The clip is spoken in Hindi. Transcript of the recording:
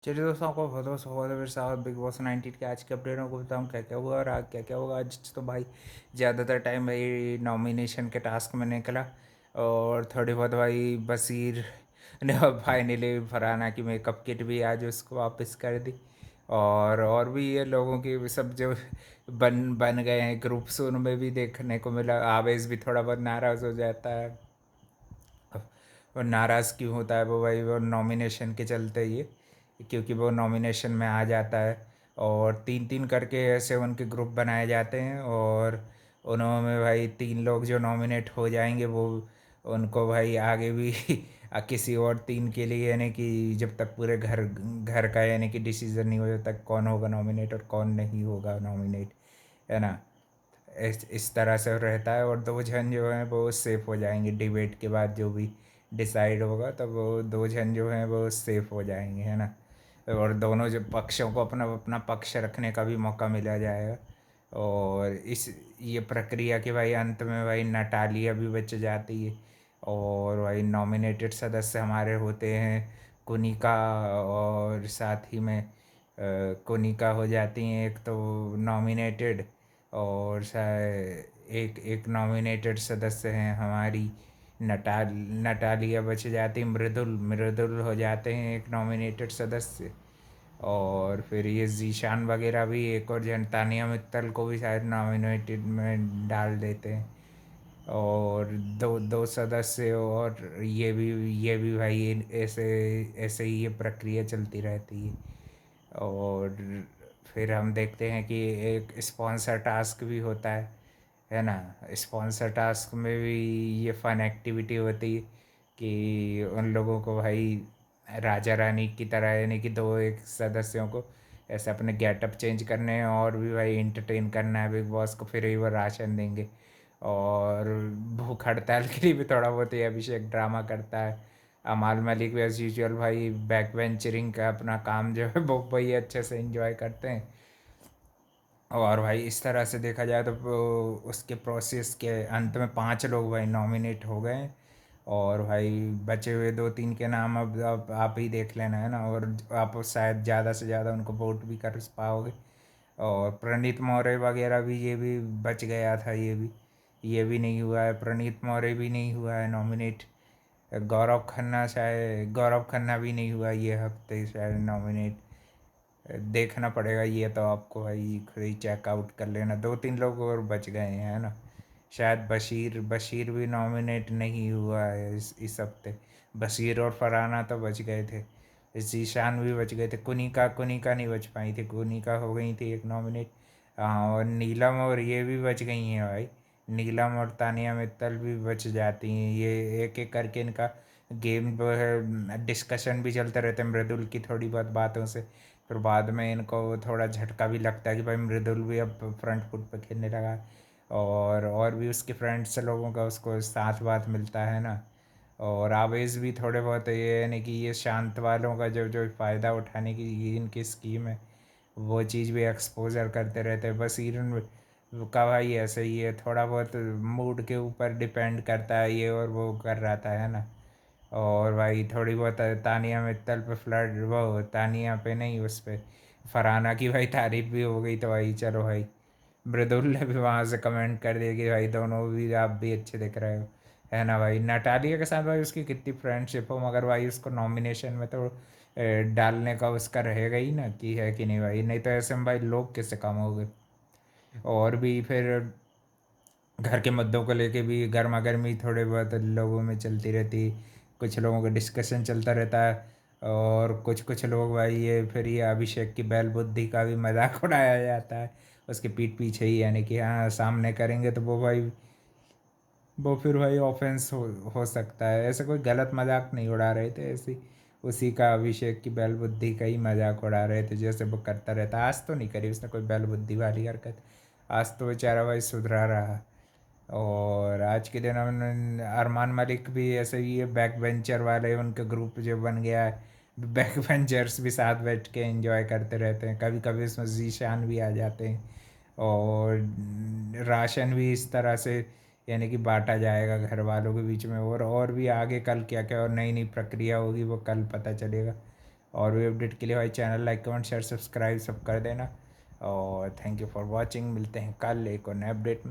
चलिए दोस्तों, आपको बहुत बहुत स्वागत है मेरे साथ बिग बॉस 19 के आज के अपडेट में। को बताऊँ क्या क्या हुआ और आज क्या क्या होगा। आज तो भाई ज़्यादातर टाइम भाई नॉमिनेशन के टास्क में निकला और थोड़ी बहुत भाई बसीर ने फाइनली फरहाना की मेकअप किट भी आज उसको वापस कर दी। और भी ये लोगों की सब जो बन बन गए हैं ग्रुप्स उनमें भी देखने को मिला। आवेश भी थोड़ा बहुत नाराज़ हो जाता है। और नाराज़ क्यों होता है वो भाई, वो नॉमिनेशन के चलते ही है, क्योंकि वो नॉमिनेशन में आ जाता है और तीन तीन करके ऐसे उनके ग्रुप बनाए जाते हैं और उन्होंने भाई तीन लोग जो नॉमिनेट हो जाएंगे वो उनको भाई आगे भी किसी और तीन के लिए, यानी कि जब तक पूरे घर घर का यानी कि डिसीजन नहीं हो जाता तक कौन होगा नॉमिनेट और कौन नहीं होगा नॉमिनेट, है ना। इस तरह से रहता है और दो जन जो हैं वो सेफ हो जाएंगे डिबेट के बाद। जो भी डिसाइड होगा तब वो दो जन जो हैं वो सेफ हो जाएंगे, है ना। और दोनों जो पक्षों को अपना अपना पक्ष रखने का भी मौका मिला जाएगा। और इस ये प्रक्रिया के भाई अंत में भाई नटालिया भी बच जाती है और भाई नॉमिनेटेड सदस्य हमारे होते हैं कुनिका, और साथ ही में कोनिका हो जाती हैं एक तो नॉमिनेटेड। और एक एक नॉमिनेटेड सदस्य हैं हमारी नटालिया बच जाती, मृदुल मृदुल हो जाते हैं एक नॉमिनेटेड सदस्य। और फिर ये जीशान वगैरह भी एक और जन तानिया मित्तल को भी शायद नॉमिनेटेड में डाल देते हैं। और दो दो सदस्य और ये भी भाई ऐसे ऐसे ही ये प्रक्रिया चलती रहती है। और फिर हम देखते हैं कि एक स्पॉन्सर टास्क भी होता है ना। स्पॉन्सर टास्क में भी ये फन एक्टिविटी होती है कि उन लोगों को भाई राजा रानी की तरह, यानी कि दो एक सदस्यों को ऐसे अपने गेटअप चेंज करने हैं और भी भाई इंटरटेन करना है बिग बॉस को। फिर ही वो राशन देंगे। और भूख हड़ताल के लिए भी थोड़ा बहुत ये अभिषेक ड्रामा करता है। अमाल मलिक भी एज यूजल भाई बैक वेंचरिंग का अपना काम जो है वो वही अच्छे से एंजॉय करते हैं। और भाई इस तरह से देखा जाए तो उसके प्रोसेस के अंत में पांच लोग भाई नॉमिनेट हो गए हैं। और भाई बचे हुए दो तीन के नाम अब आप ही देख लेना, है ना। और आप शायद ज़्यादा से ज़्यादा उनको वोट भी कर पाओगे। और प्रणीत मौर्य वगैरह भी, ये भी बच गया था। ये भी नहीं हुआ है, प्रणीत मौर्य भी नहीं हुआ है नॉमिनेट। गौरव खन्ना भी नहीं हुआ ये हफ्ते शायद नॉमिनेट। देखना पड़ेगा ये तो आपको भाई, खुद ही चेकआउट कर लेना। दो तीन लोग और बच गए हैं, है ना। शायद बशीर बशीर भी नॉमिनेट नहीं हुआ है इस हफ्ते। बशीर और फरहाना तो बच गए थे। जीशान भी बच गए थे। कुनिका कुनिका नहीं बच पाई थी, कुनिका हो गई थी एक नॉमिनेट। हाँ, और नीलम और ये भी बच गई हैं भाई। नीलम और तानिया मित्तल भी बच जाती हैं। ये एक एक करके इनका गेम जो है डिस्कशन भी चलते रहते हैं मृदुल की थोड़ी बहुत बातों से। फिर बाद में इनको थोड़ा झटका भी लगता है कि भाई मृदुल भी अब फ्रंट फुट पे खेलने लगा है। और भी उसके फ्रेंड्स लोगों का उसको साथ बात मिलता है ना। और आवेश भी थोड़े बहुत ये, यानी कि ये शांत वालों का जो जो फ़ायदा उठाने की ये इनकी स्कीम है वो चीज़ भी एक्सपोजर करते रहते हैं। बस इन का भाई ऐसे ही है, थोड़ा बहुत मूड के ऊपर डिपेंड करता है ये और वो कर रहा था, है ना। और भाई थोड़ी बहुत तानिया मित्तल पे फ्लर्ट, वो तानिया पे नहीं उस पे फरहाना की भाई तारीफ भी हो गई तो भाई चलो भाई। मृदुल ने भी वहाँ से कमेंट कर दिया कि भाई दोनों भी आप भी अच्छे दिख रहे हो, है ना भाई। नटालिया के साथ भाई उसकी कितनी फ्रेंडशिप हो, मगर भाई उसको नॉमिनेशन में तो डालने का उसका रहेगा ही ना, कि है कि नहीं भाई। नहीं तो ऐसे में भाई लोग किससे कम हो गए। और भी फिर घर के मुद्दों को लेके भी गर्मा गर्मी थोड़े बहुत लोगों में चलती रहती। कुछ लोगों का डिस्कशन चलता रहता है। और कुछ कुछ लोग भाई ये फिर ये अभिषेक की बैल बुद्धि का भी मजाक उड़ाया जाता है उसके पीठ पीछे ही, यानी कि हाँ सामने करेंगे तो वो फिर भाई ऑफेंस हो सकता है। ऐसे कोई गलत मजाक नहीं उड़ा रहे थे, ऐसी उसी का अभिषेक की बैल बुद्धि का ही मजाक उड़ा रहे थे जैसे वो करता रहता। आज तो नहीं करी उसने कोई बैल बुद्धि वाली हरकत। आज तो बेचारा भाई सुधरा रहा। और आज के दिन हम अरमान मलिक भी ऐसे ही है, बैक बेंचर वाले उनके ग्रुप जो बन गया है। बैक बेंचर्स भी साथ बैठ के एंजॉय करते रहते हैं, कभी कभी उसमें जीशान भी आ जाते हैं। और राशन भी इस तरह से यानी कि बांटा जाएगा घर वालों के बीच में। और भी आगे कल क्या क्या और नई नई प्रक्रिया होगी वो कल पता चलेगा। और भी अपडेट के लिए भाई channel like comment share subscribe सब कर देना। और थैंक यू फॉर वॉचिंग, मिलते हैं कल एक और नए अपडेट में।